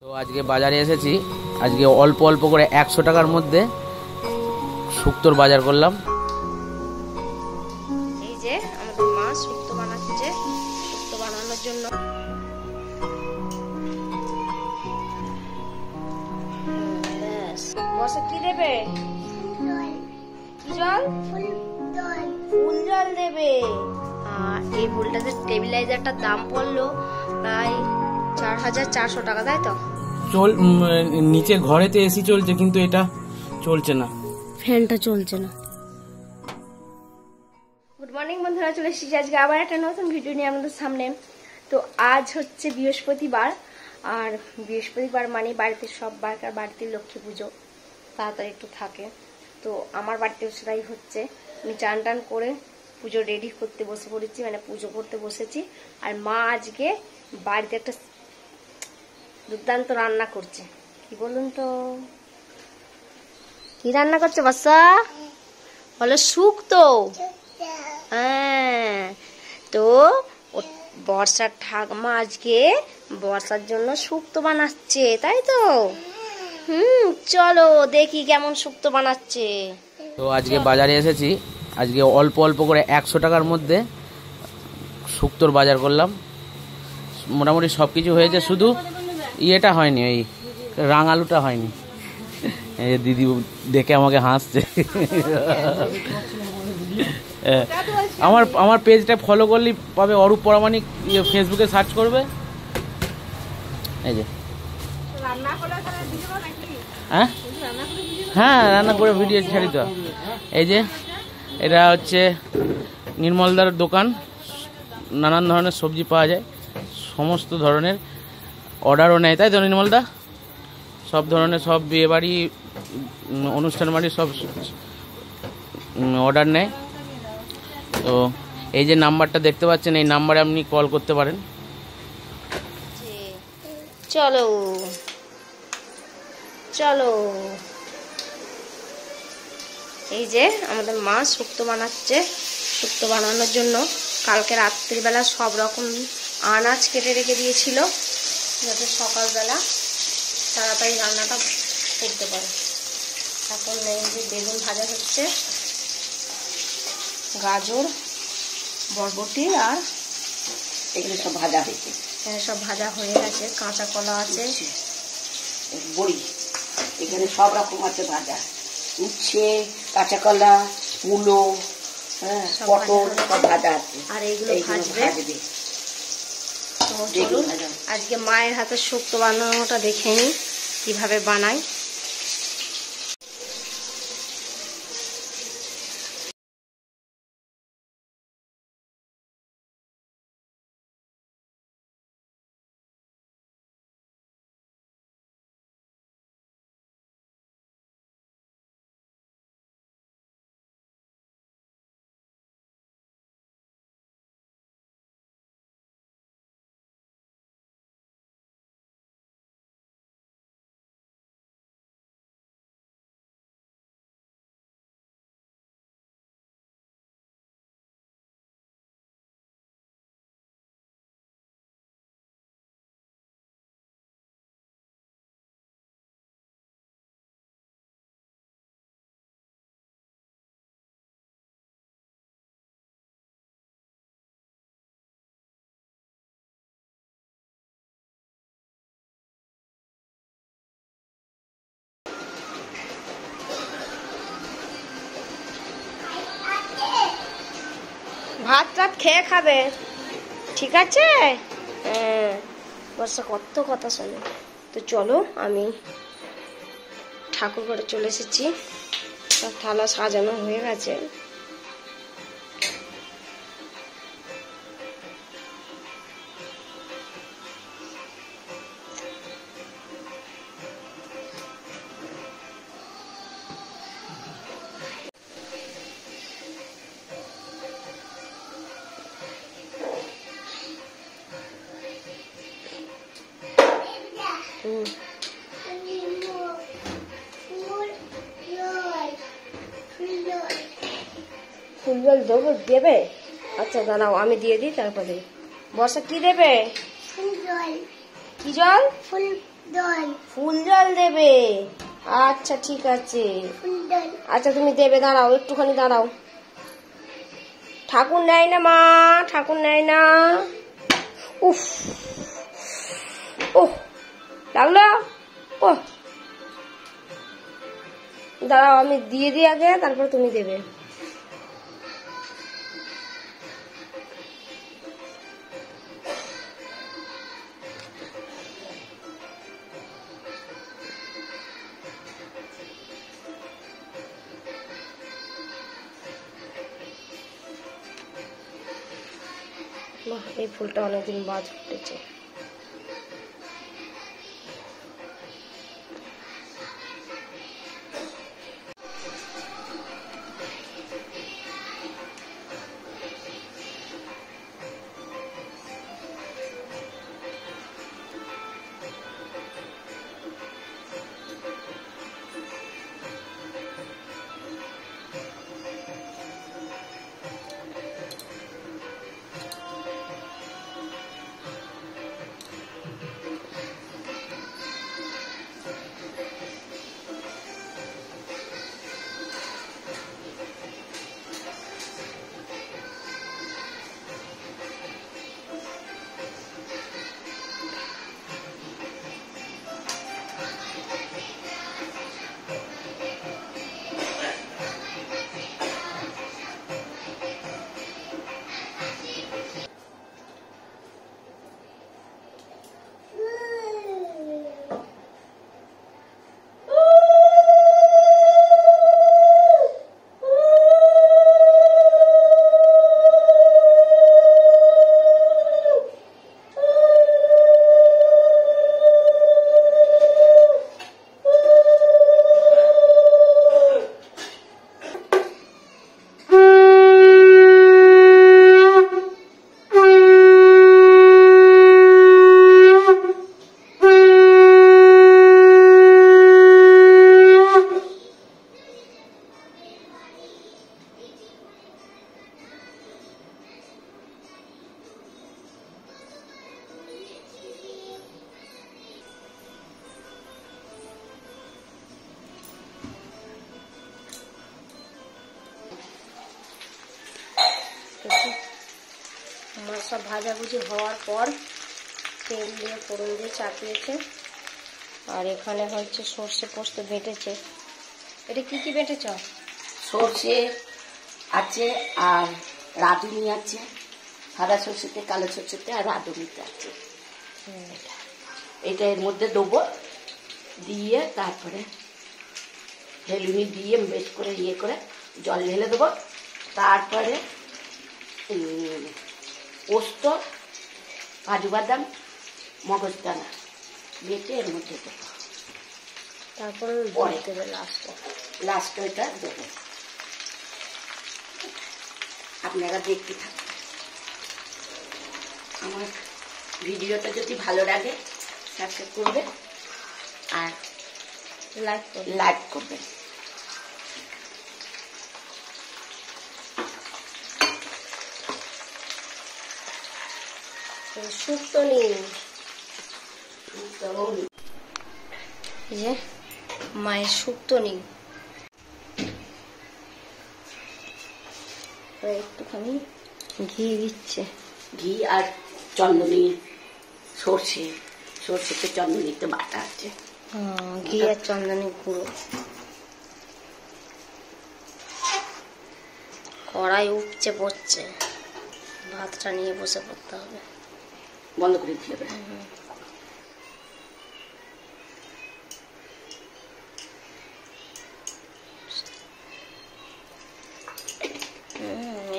তো আজকে বাজারে এসেছি। আজকে অল্প অল্প করে 100 টাকার মধ্যে শুক্তোর বাজার করলাম। এই যে আমাদের মা শুক্তো বানাচ্ছে, শুক্তো বানানোর জন্য বসে কি দেবে? কি জল? ফুল জল দেবে। আর এই ফুলটাতে স্টেবিলাইজারটার দাম পড়লো প্রায় 4400 টাকা, তাই তো? নিচে ঘরেতে এসি চলছে কিন্তু এটা চলছে না, ফ্যানটা চলছে না। গুড মর্নিং বন্ধুরা, চলে এসেছি আজকে আবার একটা নতুন ভিডিও নিয়ে আমাদের সামনে। তো আজ হচ্ছে বৃহস্পতিবার, আর বৃহস্পতিবার মানে বাড়িতে সব বাড়িতে লক্ষ্মী পুজো তাড়াতাড়ি একটু থাকে। তো আমার বাড়িতেও সেটাই হচ্ছে। আমি চান টান করে পুজো রেডি করতে বসে পড়েছি, মানে পুজো করতে বসেছি। আর মা আজকে বাড়িতে একটা দুর্দান্ত রান্না করছে। কি বলুন তো, কি রান্না করছে বাচ্চা? বলো শুক্তো। হ্যাঁ, তো বর্ষার ঠাকুমা আজকে বর্ষার জন্য শুক্তো বানাচ্ছে, তাই তো? চলো দেখি কেমন শুক্তো বানাচ্ছে। তো আজকে বাজারে এসেছি। আজকে অল্প অল্প করে 100 টাকার মধ্যে শুক্তোর বাজার করলাম। মোটামুটি সব কিছু হয়েছে, শুধু ইয়েটা হয়নি, ওই রাঙালুটা হয়নি। এই দিদি দেখে আমাকে হাসছে। আমার পেজটা ফলো করলেই পাবে, অরূপ পরামানিক, ফেসবুকে সার্চ করবে। এই যে হ্যাঁ, রান্না করে ভিডিও ছাড়ি তো। এই যে এটা হচ্ছে নির্মলদার দোকান, নানান ধরনের সবজি পাওয়া যায়, সমস্ত ধরনের অর্ডারও নেয়, তাই তো নির্মলদা? সব ধরনের, সব বিয়ে বাড়ি, অনুষ্ঠান বাড়ি সব অর্ডার নেয়। তো এই যে নাম্বারটা দেখতে পাচ্ছেন, এই নাম্বারে আপনি কল করতে পারেন। চলো চলো, এই যে আমাদের মা শুক্তো বানাচ্ছে। শুক্তো বানানোর জন্য কালকে রাত্রিবেলা সব রকম আনাজ কেটে রেখে দিয়েছিল, যাতে সকালবেলা তাড়াতাড়ি রান্নাটা করতে পারে। এখন এই যে বেগুন ভাজা হচ্ছে, গাজর, বরবটি, আর এখানে সব ভাজা হয়েছে। এখানে সব ভাজা হয়ে গেছে। কাঁচা কলা আছে, বড়ি, এখানে সব রকম আছে ভাজা, উচ্ছে, কাঁচা কলা, মূলো, হ্যাঁ, পটল, সব ভাজা আছে। আর এইগুলো ভাজবে। তো চলুন আজকে মায়ের হাতে শুক্তো বানানোটা দেখে নিই কিভাবে বানাই। ভাত টাত খেয়ে খাবে, ঠিক আছে? হ্যাঁ, বর্ষা কত কথা শোনে। তো চলো, আমি ঠাকুর ঘরে চলে এসেছি। সব থালা সাজানো হয়ে গেছে। ফুল জল দেবে? আচ্ছা দাঁড়াও, আমি দিয়ে দিই, তারপরে বর্ষা কি দেবে? কি জল? ফুল জল দেবে, আচ্ছা ঠিক আছে। আচ্ছা তুমি দেবে, দাঁড়াও একটুখানি দাঁড়াও। ঠাকুর নেয় না মা, ঠাকুর নেয় না। উফ, ওহ লাগলো। ওহ দাঁড়াও আমি দিয়ে দিই আগে, তারপর তুমি দেবে। বাহ, এই ফুলটা অনেকদিন বাদ ফুটেছে। আমার সব ভাজাভুজি হওয়ার পর তেল দিয়ে ফোড়ন দিয়ে চাপিয়েছে। আর এখানে হচ্ছে সর্ষে পোস্ত বেটেছে। এটা কি কি বেটেছ? সর্ষে আছে আর রাঁধুনি আছে, সাদা সর্ষেতে, কালো সর্ষেতে আর রাঁধুনিতে আছে। এটা এর মধ্যে দেবো, দিয়ে তারপরে হেলুনি দিয়ে বেশ করে ইয়ে করে জল ঢেলে দেবো। তারপরে পোস্ত, কাজু বাদাম, মগজদানা বেটে এর মধ্যে দেবো। তারপরে দেবে লাস্ট ওইটা দেবো। আপনারা দেখতে থাকুন। আমার ভিডিওটা যদি ভালো লাগে সাবস্ক্রাইব করবেন আর লাইক করবেন। শুক্তো নিন, মায়ের শুক্তো নিন। একটুখানি ঘি দিচ্ছে, ঘি আর চন্দনী, সর্ষেতে চন্দনীতে বাটা আছে। ঘি আর চন্দনী গুঁড়ো। কড়াই উপচে পড়ছে, ভাতটা নিয়ে বসে পড়তে হবে। বন্ধ করে দিতে হবে।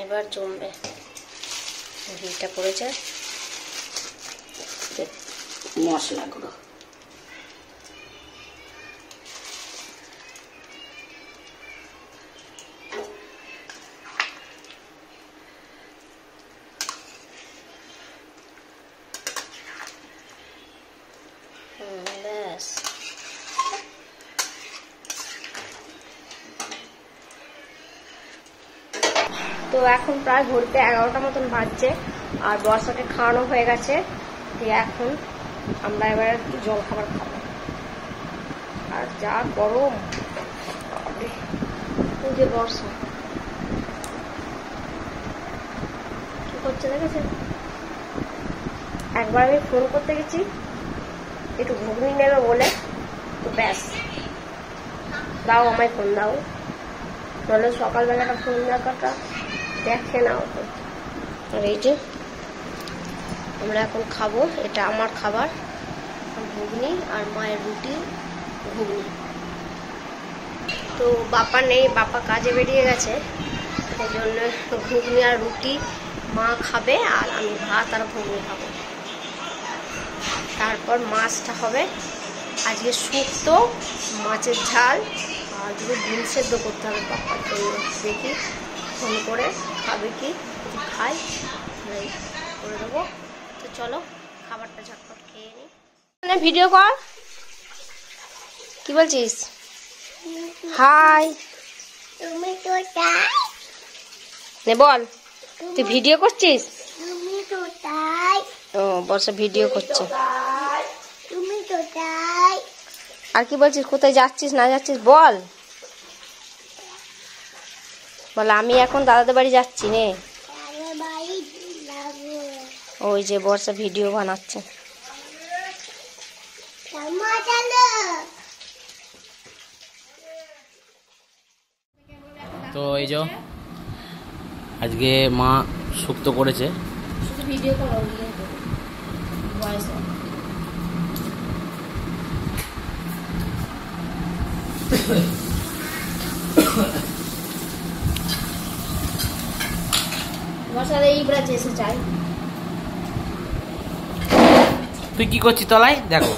এবার জমবে। ঘিটা পড়েছে, মশলাগুলো ব্যাস। তো এখন প্রায় ঘুরতে 11টা মতন বাজছে, আর বর্ষাকে খাওয়ানো হয়ে গেছে। দিয়ে এখন আমরা এবার একটু জল খাবার খাবো। আর যা গরম, ওই যে বর্ষা কি করছে দেখেছেন। একবার আমি ফোন করতে গেছি একটু ঘুগনি নেবে বলে, তো ব্যাস দাও আমায় ফোন দাও, নাহলে সকালবেলাটা ফোন দেখাটা দেখে নাও তো। আর এই যে আমরা এখন খাবো, এটা আমার খাবার, ঘুগনি আর মায়ের রুটি ঘুগনি। তো বাপা নেই, বাপা কাজে বেরিয়ে গেছে, সেই জন্য ঘুগনি আর রুটি মা খাবে আর আমি ভাত আর ঘুগনি খাবো। তারপর মাছটা হবে আজকে শুক্তো, মাছের ঝাল আর দুটো ডিম সেদ্ধ করতে হবে বাপার জন্য। দেখি ফোন করে খাবে কি, যদি খাই করে দেবো। তো চলো খাবারটা ঝটপট খেয়ে নিই। ভিডিও কর, কি বলছিস? হাই নে বল, তুই ভিডিও করছিস? ও বর্ষা ভিডিও করছে। আর কি বলছিস, কোথায় যাচ্ছিস না যাচ্ছিস বল। বল আমি এখন দাদাদের বাড়ি যাচ্ছি নে। ওই যে বর্ষা ভিডিও বানাচ্ছে। তো এই যে আজকে মা শুক্তো করেছে। ভিডিও করো, ভয়েস বসালে ইবরা যেসে চাই। তুই কি করছিস তলায়? দেখো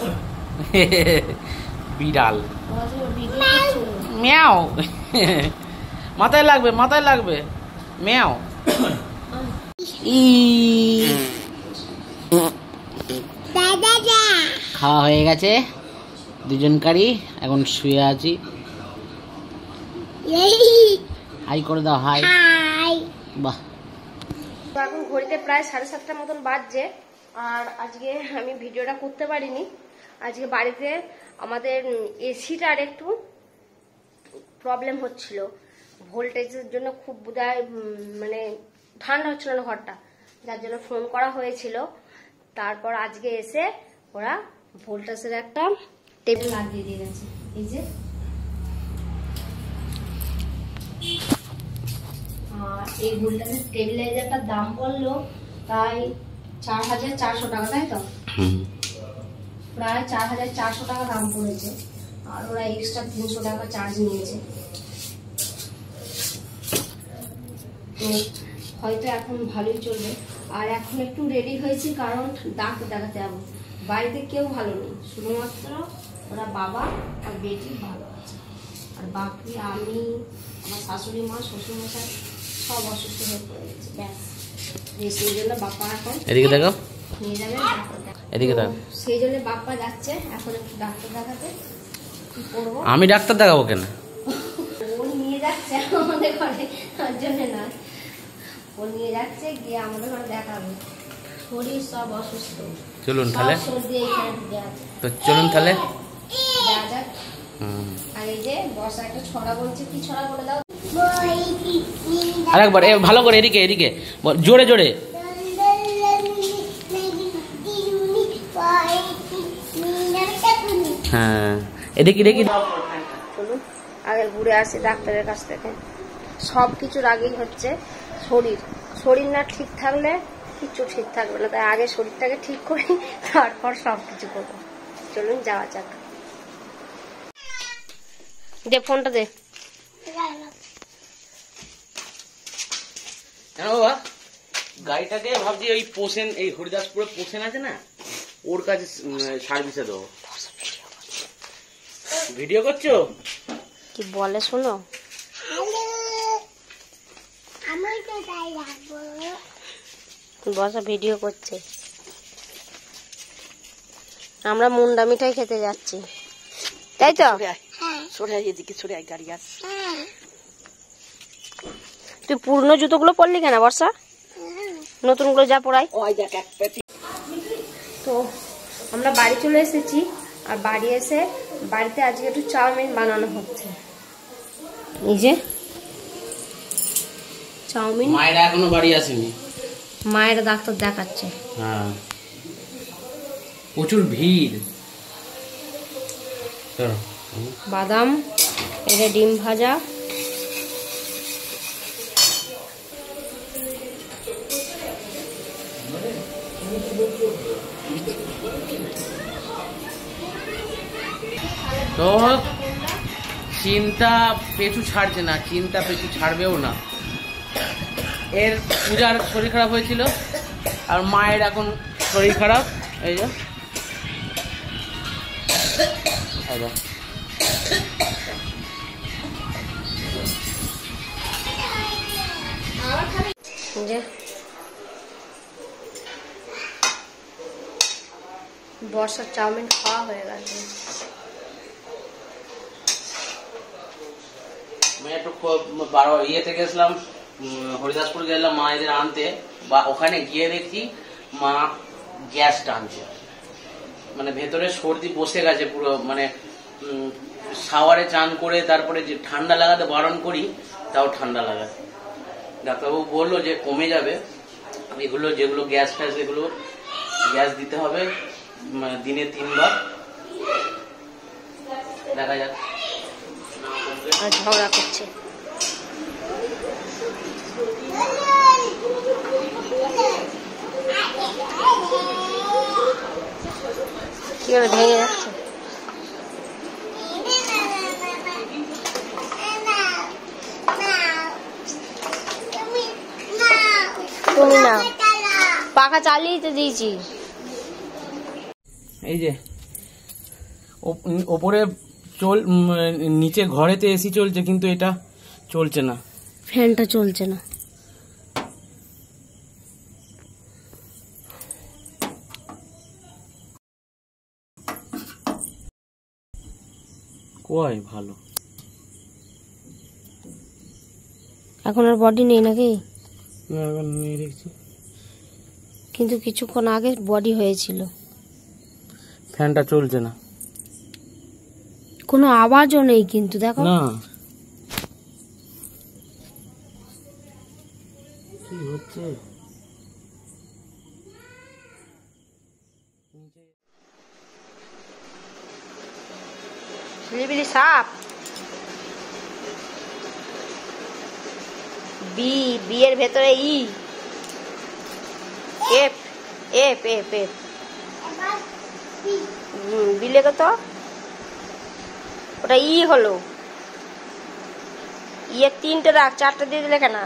বিড়াল ম্যাও, মাথায় লাগবে মাথায় লাগবে ম্যাও। খাওয়া হয়ে গেছে দুজনকারই, এখন শুয়ে আছি। হাই করে দাও, হাই। বাহ, এখন ঘড়িতে প্রায় 7:30 মতন বাজছে। আর আজকে আমি ভিডিওটা করতে পারিনি। আজকে বাড়িতে আমাদের এসিটার একটু প্রবলেম হচ্ছিল, ভোল্টেজের জন্য খুব বোধহয় মানে ঠান্ডা হচ্ছিল না ঘরটা, যার জন্য ফোন করা হয়েছিল। তারপর আজকে এসে ওরা ভোল্টেজের একটা টেবিল লাগিয়ে দিয়ে গেছে। এই যে এই ভোল্টেজের টেবিলাইজারটার দাম পড়লো তাই 4,400 টাকা, তাই তো? প্রায় 4,400 টাকা দাম পড়েছে। আর ওরা এক্সট্রা 300 টাকা চার্জ নিয়েছে। তো হয়তো এখন ভালোই চলবে। আর এখন একটু রেডি হয়েছি কারণ ডাক্তার দেখাতে যাবো। বাড়িতে কেউ ভালো নেই, শুধুমাত্র ওরা বাবা আর বেটি ভালো আছে। আর বাকি আমি, আমার শাশুড়ি মা, শ্বশুরমশাই সব অসুস্থ হয়ে পড়ে গেছে। ব্যাস, সেই জন্য বাপ্পা এখন এদিকে দেখো, নিয়ে যাবে এদিকে দেখো। সেই জন্য বাপ্পা যাচ্ছে এখন একটু ডাক্তার দেখাতে। কি করবো, আমি ডাক্তার দেখাবো কেন? ও নিয়ে যাচ্ছে আমাদের ঘরে, তার জন্য না, ও নিয়ে যাচ্ছে গিয়ে আমাদের ঘরে দেখাবে। শরীর সব অসুস্থ, চলুন তাহলে। সর্দি এইখানে ঢুকে আছে। তো চলুন তাহলে। আর এই যে বর্ষা একটা ছড়া বলছে, কি ছড়া বলে দাও আরেকবার ভালো করে, এদিকে এদিকে জোরে জোরে। হ্যাঁ এদিকে দেখি। চলুন আগে ঘুরে আসি ডাক্তারের কাছ থেকে। সব কিছুর আগেই হচ্ছে শরীর। শরীর না ঠিক থাকলে কিচ্ছু ঠিক থাকবে না, তাই আগে শরীরটাকে ঠিক করি, তারপর সব কিছু করবো। চলুন যাওয়া যাক। দে ফোনটা দে। বাবা গাড়িটাকে ভাবছি ওই পোষেন, এই হরিদাসপুরে পোষেন আছে না, ওর কাছে সার্ভিসে দেবো। ভিডিও করছো? কি বলে শোনো। বসা ভিডিও করছে। আমরা মুন্ডা মিঠাই খেতে যাচ্ছি, তাই তো? তুই পুরনো জুতোগুলো পরলি কেন বর্ষা? নতুনগুলো যা পরাই। তো আমরা বাড়ি চলে এসেছি, আর বাড়ি এসে বাড়িতে আজকে একটু চাউমিন বানানো হচ্ছে। এই যে চাউমিন। মায়েরা এখনো বাড়ি আসেনি, মায়ের ডাক্তার দেখাচ্ছে। হ্যাঁ প্রচুর ভিড়। বাদাম, এটা ডিম ভাজা, তো চিন্তা পেছু ছাড়ছে না, চিন্তা পেছু ছাড়বেও না। এর পূজার শরীর খারাপ হয়েছিল, আর মায়ের এখন শরীর খারাপ। এই যে বর্ষার চাউমিন খাওয়া হয়ে গেছে। আমি একটু ইয়েতে গেছিলাম, হরিদাসপুর গেলাম মায়েদের আনতে, বা ওখানে গিয়ে দেখছি মা গ্যাস টানছে, মানে ভেতরে সর্দি বসে গেছে পুরো। মানে শাওয়ারে চান করে তারপরে যে ঠান্ডা লাগাতে বারণ করি, তাও ঠান্ডা লাগায়। ডাক্তারবাবু বললো যে কমে যাবে, এগুলো যেগুলো গ্যাস ট্যাস, এগুলো গ্যাস দিতে হবে দিনে 3 বার। দেখা যাক। আর ঝগড়া করছে। কি করে ভেঙে যাচ্ছে? তুমি না, পাখা চালিয়ে তো দিয়েছি। এই যে ওপরে নিচে ঘরেতে এসি চলছে, কিন্তু এটা চলছে না, ফ্যানটা চলছে না। কয় ভালো। এখন আর বডি নেই নাকি? দেখছি, কিন্তু কিছুক্ষণ আগে বডি হয়েছিল। ফ্যানটা চলছে না, কোনো আওয়াজও নেই কিন্তু দেখো না কি হচ্ছে। বিলিবিলি সাপ। বি, বি এর ভেতরে E, F, F F F, B লেখো তো। ওটা ই হলো। ই এর 3টে রাখ, 4টে দিয়ে দিলে কেন?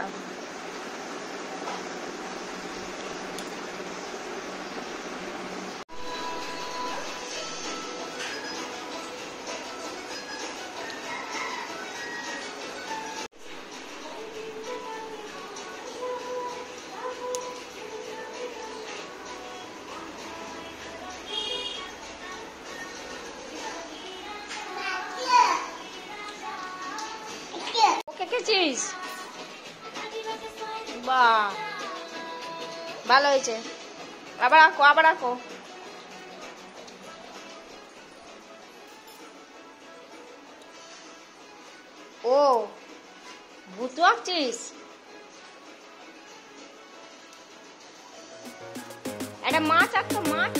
কেকেছিস? বাহ, ভালো হয়েছে। আবার আঁকো, আবার আঁকো। ও ভূত আঁকছিস? একটা মাছ আঁকতো, মাছ।